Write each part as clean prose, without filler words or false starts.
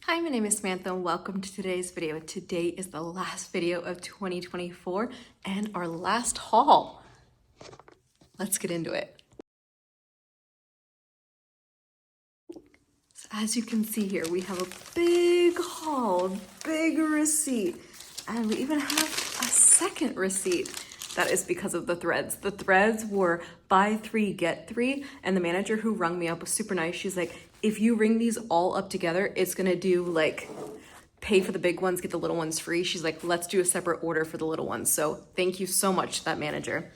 Hi, my name is Samantha and welcome to today's video. Today is the last video of 2024 and our last haul. Let's get into it. So as you can see here, we have a big haul, big receipt, and we even have a second receipt. That is because of the threads. The threads were buy 3, get 3, and the manager who rung me up was super nice. She's like, if you ring these all up together, it's gonna do like pay for the big ones, get the little ones free. She's like, let's do a separate order for the little ones. So thank you so much to that manager.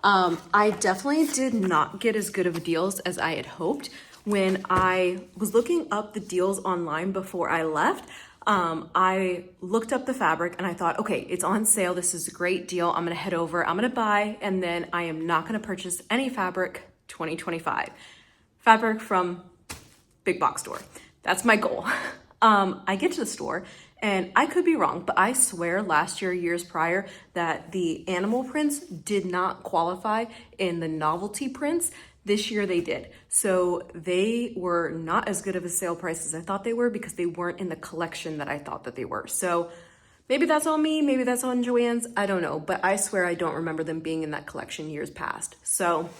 I definitely did not get as good of deals as I had hoped. When I was looking up the deals online before I left, I looked up the fabric and I thought, okay, it's on sale. This is a great deal. I'm gonna head over, I'm gonna buy, and then I am not gonna purchase any fabric 2025. Fabric from big box store. That's my goal. I get to the store and I could be wrong, but I swear last year, years prior, that the animal prints did not qualify in the novelty prints. This year they did. So they were not as good of a sale price as I thought they were because they weren't in the collection that I thought that they were. So maybe that's on me, maybe that's on Joann's, I don't know, but I swear I don't remember them being in that collection years past. So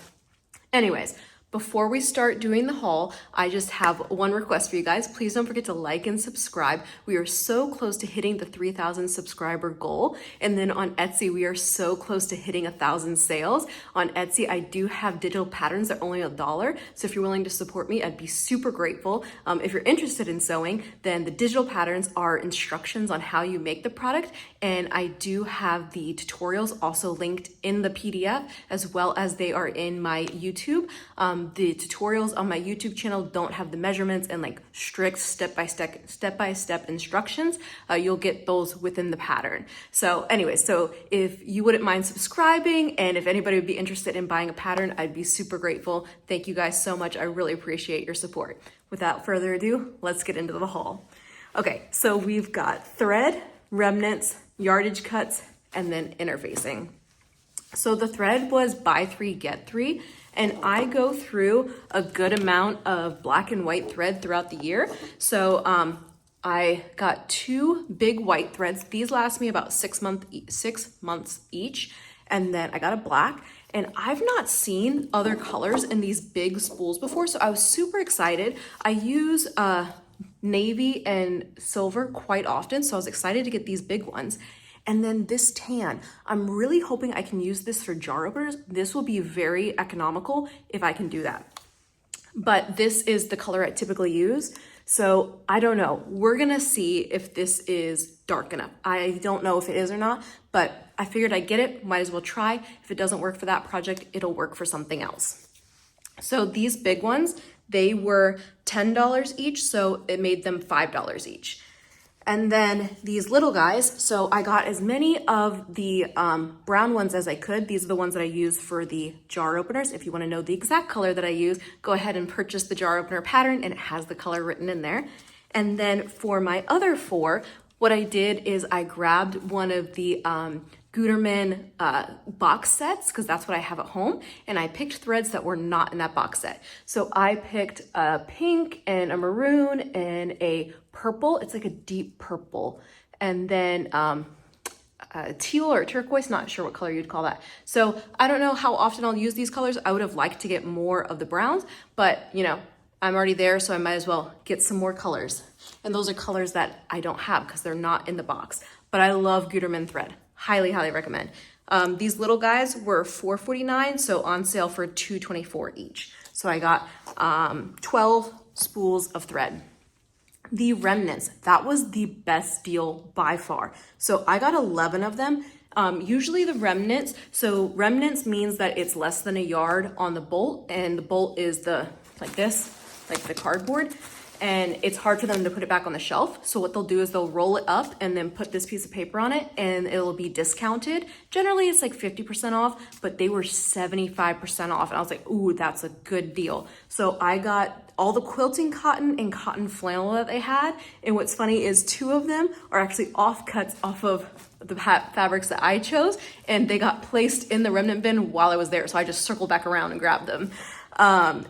anyways, before we start doing the haul, I just have one request for you guys. Please don't forget to like and subscribe. We are so close to hitting the 3,000 subscriber goal. And then on Etsy, we are so close to hitting 1,000 sales. On Etsy, I do have digital patterns that are only $1. So if you're willing to support me, I'd be super grateful. If you're interested in sewing, then the digital patterns are instructions on how you make the product. And I do have the tutorials also linked in the PDF, as well as they are in my YouTube. The tutorials on my YouTube channel don't have the measurements and like strict step-by-step instructions. You'll get those within the pattern. So anyway, so if you wouldn't mind subscribing and if anybody would be interested in buying a pattern, I'd be super grateful. Thank you guys so much. I really appreciate your support. Without further ado, let's get into the haul. Okay, so we've got thread, remnants, yardage cuts, and then interfacing. So the thread was buy 3, get 3. And I go through a good amount of black and white thread throughout the year. So I got 2 big white threads. These last me about 6 months each. And then I got a black. And I've not seen other colors in these big spools before. So I was super excited. I use navy and silver quite often. So I was excited to get these big ones. And then this tan, I'm really hoping I can use this for jar openers. This will be very economical if I can do that. But this is the color I typically use. So I don't know. We're gonna see if this is dark enough. I don't know if it is or not, but I figured I'd get it, might as well try. If it doesn't work for that project, it'll work for something else. So these big ones, they were $10 each, so it made them $5 each. And then these little guys, so I got as many of the brown ones as I could. These are the ones that I use for the jar openers. If you want to know the exact color that I use, go ahead and purchase the jar opener pattern and it has the color written in there. And then for my other 4, what I did is I grabbed one of the Gutermann box sets, because that's what I have at home, and I picked threads that were not in that box set. So I picked a pink and a maroon and a purple. It's like a deep purple, and then a teal or a turquoise, not sure what color you'd call that. So I don't know how often I'll use these colors. I would have liked to get more of the browns, but you know, I'm already there, so I might as well get some more colors. And those are colors that I don't have because they're not in the box. But I love Gutermann thread. Highly, highly recommend. These little guys were $4.49, so on sale for $2.24 each. So I got 12 spools of thread. The remnants, that was the best deal by far. So I got 11 of them. Usually the remnants, so remnants means that it's less than a yard on the bolt, and the bolt is like this, like the cardboard. And it's hard for them to put it back on the shelf. So what they'll do is they'll roll it up and then put this piece of paper on it and it'll be discounted. Generally it's like 50% off, but they were 75% off. And I was like, ooh, that's a good deal. So I got all the quilting cotton and cotton flannel that they had. And what's funny is 2 of them are actually offcuts off of the fabrics that I chose, and they got placed in the remnant bin while I was there. So I just circled back around and grabbed them.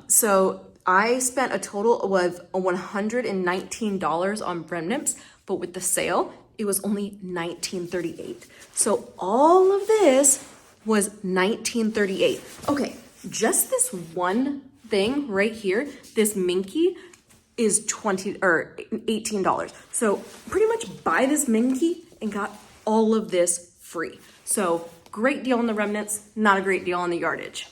So I spent a total of $119 on remnants, but with the sale, it was only $19.38. So all of this was $19.38. Okay, just this one thing right here, this minky is $18. So pretty much buy this minky and got all of this free. So great deal on the remnants, not a great deal on the yardage.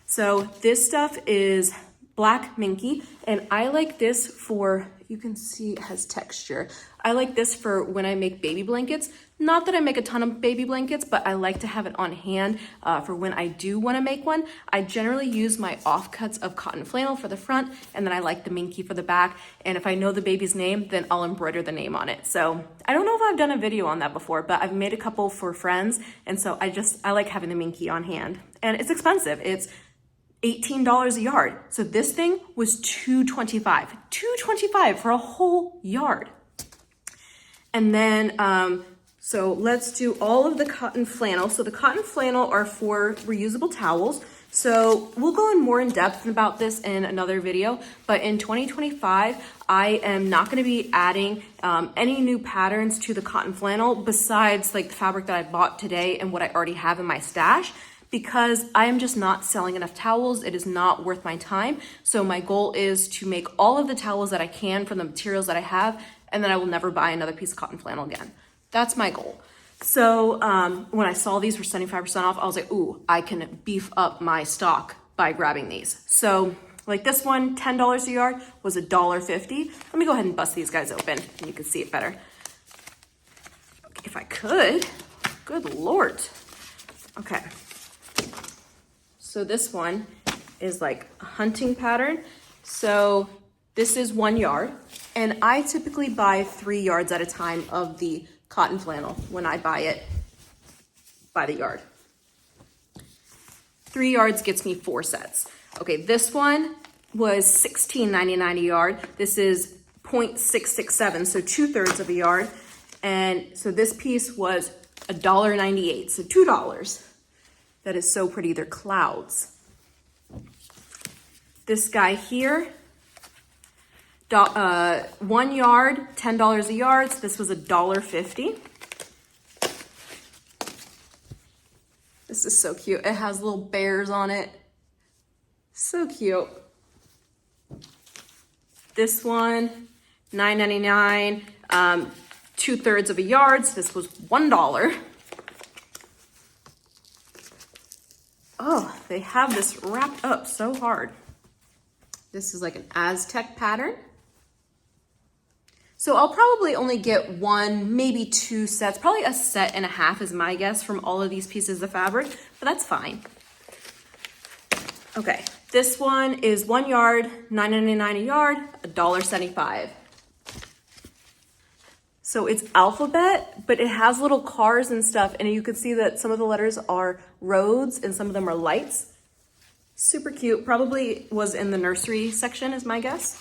So this stuff is black minky, and I like this for, you can see it has texture. I like this for when I make baby blankets. Not that I make a ton of baby blankets, but I like to have it on hand for when I do want to make one. I generally use my offcuts of cotton flannel for the front, and then I like the minky for the back. And if I know the baby's name, then I'll embroider the name on it. So I don't know if I've done a video on that before, but I've made a couple for friends. And so I like having the minky on hand, and it's expensive. It's $18 a yard. So this thing was $2.25 for a whole yard. And then, so let's do all of the cotton flannel. So the cotton flannel are for reusable towels. So we'll go in more in depth about this in another video, but in 2025, I am not going to be adding any new patterns to the cotton flannel besides like the fabric that I bought today and what I already have in my stash, because I am just not selling enough towels. It is not worth my time. So my goal is to make all of the towels that I can from the materials that I have, and then I will never buy another piece of cotton flannel again. That's my goal. So when I saw these were 75% off, I was like, ooh, I can beef up my stock by grabbing these. So like this one, $10 a yard was $1.50. Let me go ahead and bust these guys open and you can see it better. If I could, good Lord. Okay. So this one is like a hunting pattern. So this is 1 yard, and I typically buy 3 yards at a time of the cotton flannel when I buy it by the yard. 3 yards gets me 4 sets. Okay, this one was $16.99 a yard. This is 0.667, so 2/3 of a yard. And so this piece was $1.98, so $2. That is so pretty. They're clouds. This guy here, 1 yard, $10 a yard. So this was $1.50. This is so cute. It has little bears on it. So cute. This one, $9.99, 2/3 of a yard. So this was $1. Oh, they have this wrapped up so hard. This is like an Aztec pattern. So I'll probably only get 1, maybe 2 sets, probably a set and a half is my guess from all of these pieces of fabric, but that's fine. Okay, this one is 1 yard, $9.99 a yard, $1.75. So it's alphabet, but it has little cars and stuff, and you can see that some of the letters are roads and some of them are lights. Super cute. Probably was in the nursery section is my guess.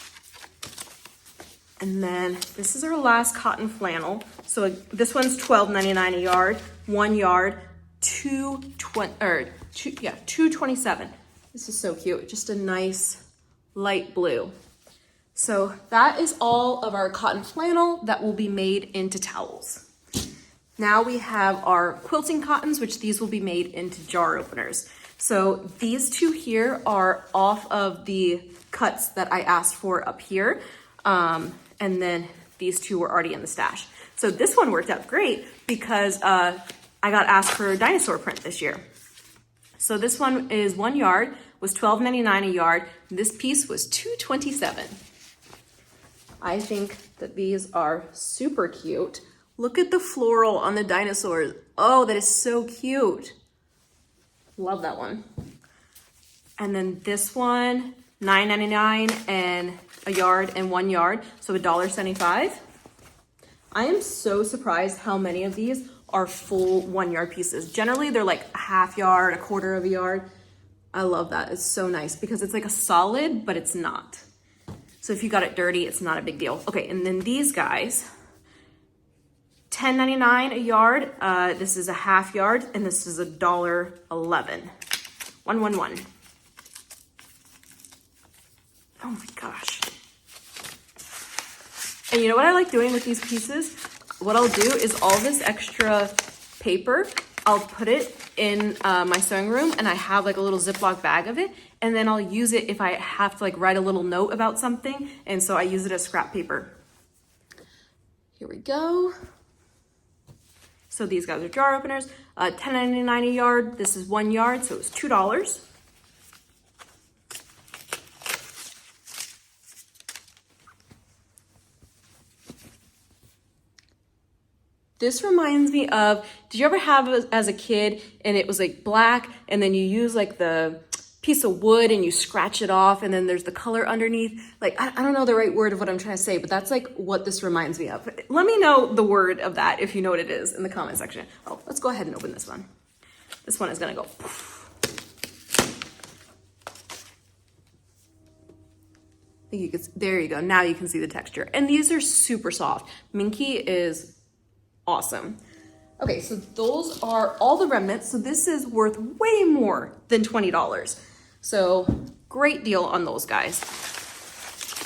And then this is our last cotton flannel. So this one's $12.99 a yard, 1 yard, $2.27. This is so cute. Just a nice light blue. So that is all of our cotton flannel that will be made into towels. Now we have our quilting cottons, which these will be made into jar openers. So these 2 here are off of the cuts that I asked for up here. And then these 2 were already in the stash. So this one worked out great because I got asked for a dinosaur print this year. So this one is 1 yard, was $12.99 a yard. This piece was $2.27. I think that these are super cute. Look at the floral on the dinosaurs. Oh, that is so cute. Love that one. And then this one, $9.99 and a yard and 1 yard, so $1.75. I am so surprised how many of these are full 1 yard pieces. Generally, they're like a half yard, a quarter of a yard. I love that. It's so nice because it's like a solid, but it's not. So if you got it dirty, it's not a big deal. Okay, and then these guys, $10.99 a yard. This is a half yard, and this is $1.11. 111. Oh my gosh. And you know what I like doing with these pieces? What I'll do is all this extra paper, I'll put it in my sewing room, and I have like a little Ziploc bag of it, and then I'll use it if I have to like write a little note about something, and so I use it as scrap paper. Here we go. So these guys are jar openers, $10.99 a yard. This is 1 yard, so it's $2. This reminds me of, did you ever have as a kid and it was like black and then you use like the piece of wood and you scratch it off and then there's the color underneath? Like, I don't know the right word of what I'm trying to say, but that's like what this reminds me of. Let me know the word of that if you know what it is in the comment section. Oh, let's go ahead and open this one. This one is gonna go. I think you can, there you go. Now you can see the texture. And these are super soft. Minky is awesome. Okay, so those are all the remnants. So this is worth way more than $20. So great deal on those guys.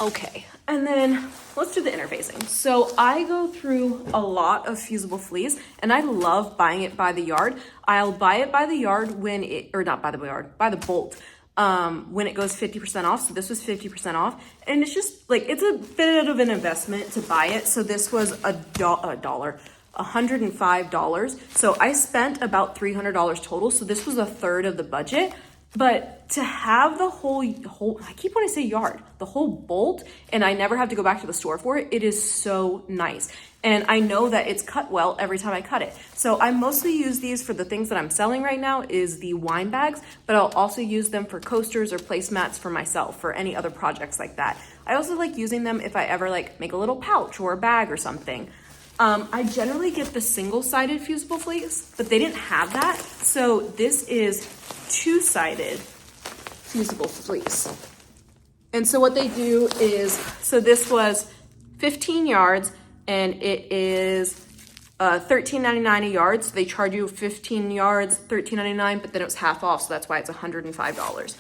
Okay, and then let's do the interfacing. So I go through a lot of fusible fleece and I love buying it by the yard. I'll buy it by the yard when it, or not by the yard, by the bolt. When it goes 50% off. So this was 50% off. And it's just like, it's a bit of an investment to buy it. So this was $105. So I spent about $300 total. So this was a third of the budget. But to have the whole, I keep wanting to say yard, the whole bolt, and I never have to go back to the store for it, it is so nice. And I know that it's cut well every time I cut it. So I mostly use these for the things that I'm selling right now is the wine bags, but I'll also use them for coasters or placemats for myself for any other projects like that. I also like using them if I ever like make a little pouch or a bag or something. I generally get the single-sided fusible fleece, but they didn't have that. So this is two-sided fusible fleece. And so what they do is, so this was 15 yards and it is $13.99 a yard. So they charge you 15 yards, $13.99, but then it was half off. So that's why it's $105.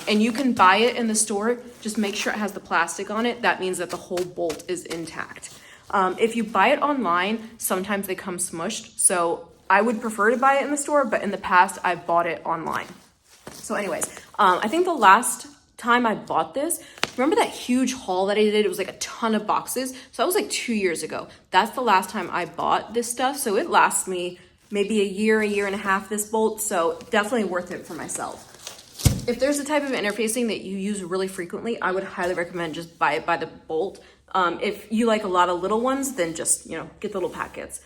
And you can buy it in the store. Just make sure it has the plastic on it. That means that the whole bolt is intact. If you buy it online, sometimes they come smushed. So I would prefer to buy it in the store, but in the past I've bought it online. So anyways, I think the last time I bought this, remember that huge haul that I did? It was like a ton of boxes. So that was like 2 years ago. That's the last time I bought this stuff. So it lasts me maybe a year and a half, this bolt. So definitely worth it for myself. If there's a type of interfacing that you use really frequently, I would highly recommend just buy it by the bolt. If you like a lot of little ones, then just, get the little packets.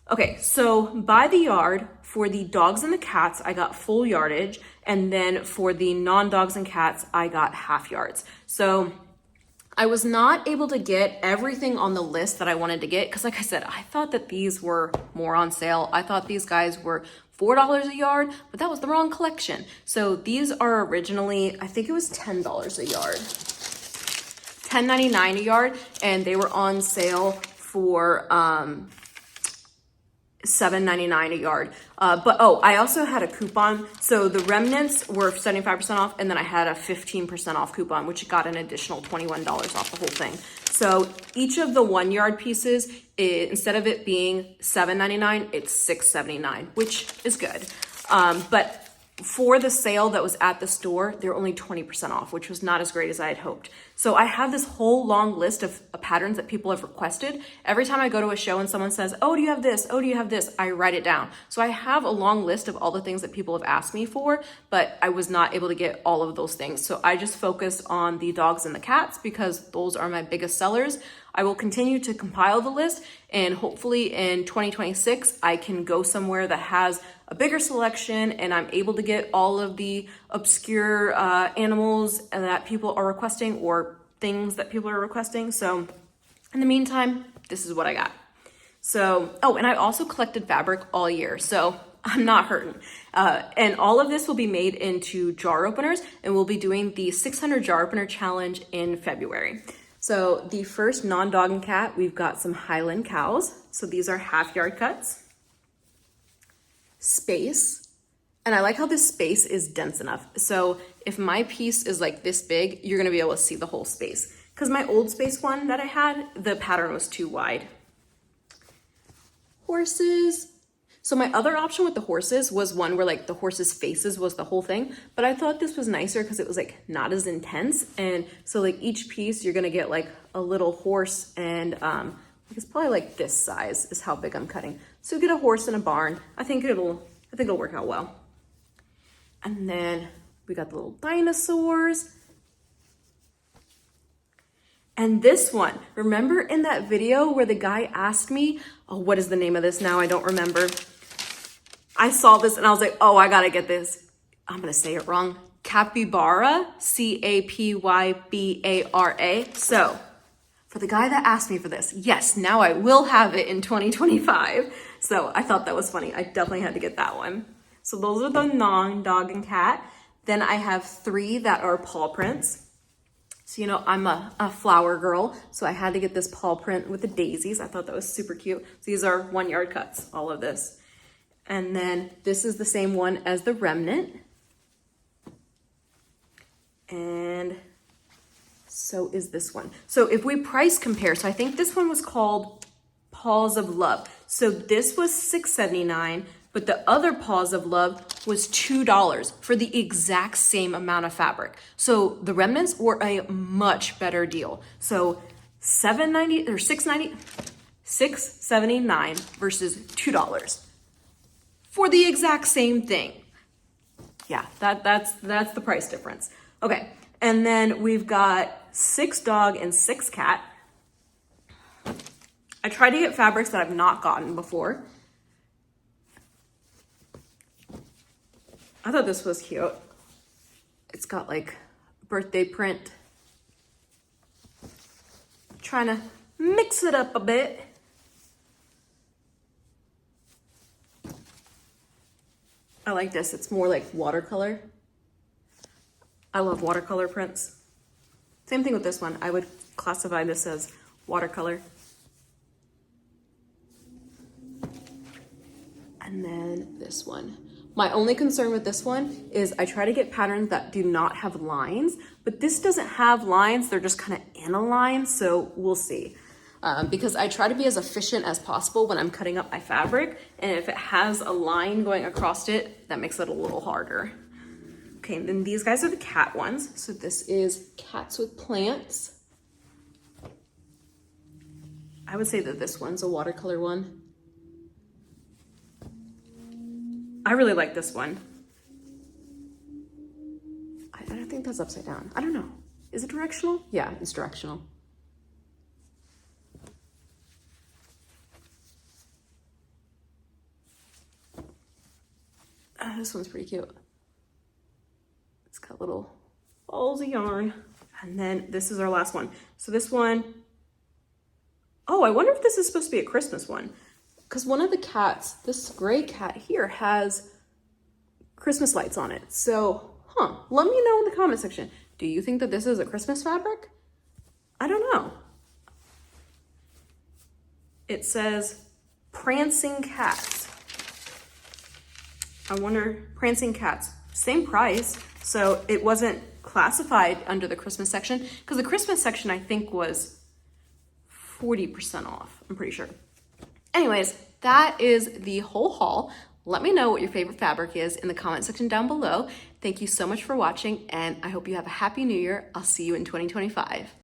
Okay, so by the yard, for the dogs and the cats, I got full yardage. And then for the non-dogs and cats, I got half yards. So I was not able to get everything on the list that I wanted to get. Cause like I said, I thought that these were more on sale. I thought these guys were $4 a yard, but that was the wrong collection. So these are originally, I think it was $10 a yard. $10.99 a yard, and they were on sale for $7.99 a yard. But I also had a coupon. So the remnants were 75% off, and then I had a 15% off coupon, which got an additional $21 off the whole thing. So each of the 1 yard pieces, instead of it being $7.99, it's $6.79, which is good. But for the sale that was at the store, they're only 20% off, which was not as great as I had hoped. So I have this whole long list of patterns that people have requested. Every time I go to a show and someone says, oh, do you have this? Oh, do you have this? I write it down. So I have a long list of all the things that people have asked me for, but I was not able to get all of those things. So I just focused on the dogs and the cats because those are my biggest sellers. I will continue to compile the list, and hopefully in 2026, I can go somewhere that has a bigger selection and I'm able to get all of the obscure animals that people are requesting or things that people are requesting. So in the meantime, this is what I got. So, and I also collected fabric all year, so I'm not hurting. And all of this will be made into jar openers, and we'll be doing the 600 jar opener challenge in February. So the first non-dog and cat, we've got some Highland cows. So these are half yard cuts, space, And I like how this space is dense enough. So if my piece is like this big, you're gonna be able to see the whole space. Because my old space one that I had, the pattern was too wide. Horses. So my other option with the horses was one where like the horses' faces was the whole thing, but I thought this was nicer because it was like not as intense. And so like each piece, you're gonna get like a little horse, and it's probably like this size is how big I'm cutting. So you get a horse in a barn. I think it'll work out well. And then we got the little dinosaurs. And this one, remember in that video where the guy asked me, oh, what is the name of this now? I don't remember. I saw this and I was like, oh, I gotta get this. I'm gonna say it wrong. Capybara, C-A-P-Y-B-A-R-A. So for the guy that asked me for this, yes, now I will have it in 2025. So I thought that was funny. I definitely had to get that one. So those are the non-dog and cat. Then I have 3 that are paw prints. So, you know, I'm a flower girl, so I had to get this paw print with the daisies. I thought that was super cute. So these are 1 yard cuts, all of this. And then this is the same one as the remnant. And so is this one. So if we price compare, so I think this one was called Paws of Love. So this was $6.79, but the other Paws of Love was $2 for the exact same amount of fabric. So the remnants were a much better deal. So $7.90 or $6.79 versus $2 for the exact same thing. Yeah, that's the price difference. Okay, and then we've got 6 dog and 6 cat. I try to get fabrics that I've not gotten before. I thought this was cute. It's got like birthday print. Trying to mix it up a bit. I like this. It's more like watercolor. I love watercolor prints. Same thing with this one. I would classify this as watercolor. And then this one. My only concern with this one is I try to get patterns that do not have lines, but this doesn't have lines. They're just kind of in a line, so we'll see. Because I try to be as efficient as possible when I'm cutting up my fabric, and if it has a line going across it, that makes it a little harder. Okay, and then these guys are the cat ones. So this is Cats with Plants. I would say that this one's a watercolor one. I really like this one. I don't think that's upside down. I don't know. Is it directional? Yeah, it's directional. This one's pretty cute. It's got little balls of yarn. And then this is our last one. So this one, oh, I wonder if this is supposed to be a Christmas one. Because one of the cats, this gray cat here, has Christmas lights on it. So, let me know in the comment section. Do you think that this is a Christmas fabric? I don't know. It says Prancing Cats. I wonder, Prancing Cats, same price. So it wasn't classified under the Christmas section, because the Christmas section I think was 40% off, I'm pretty sure. Anyways, that is the whole haul. Let me know what your favorite fabric is in the comment section down below. Thank you so much for watching, and I hope you have a happy new year. I'll see you in 2025.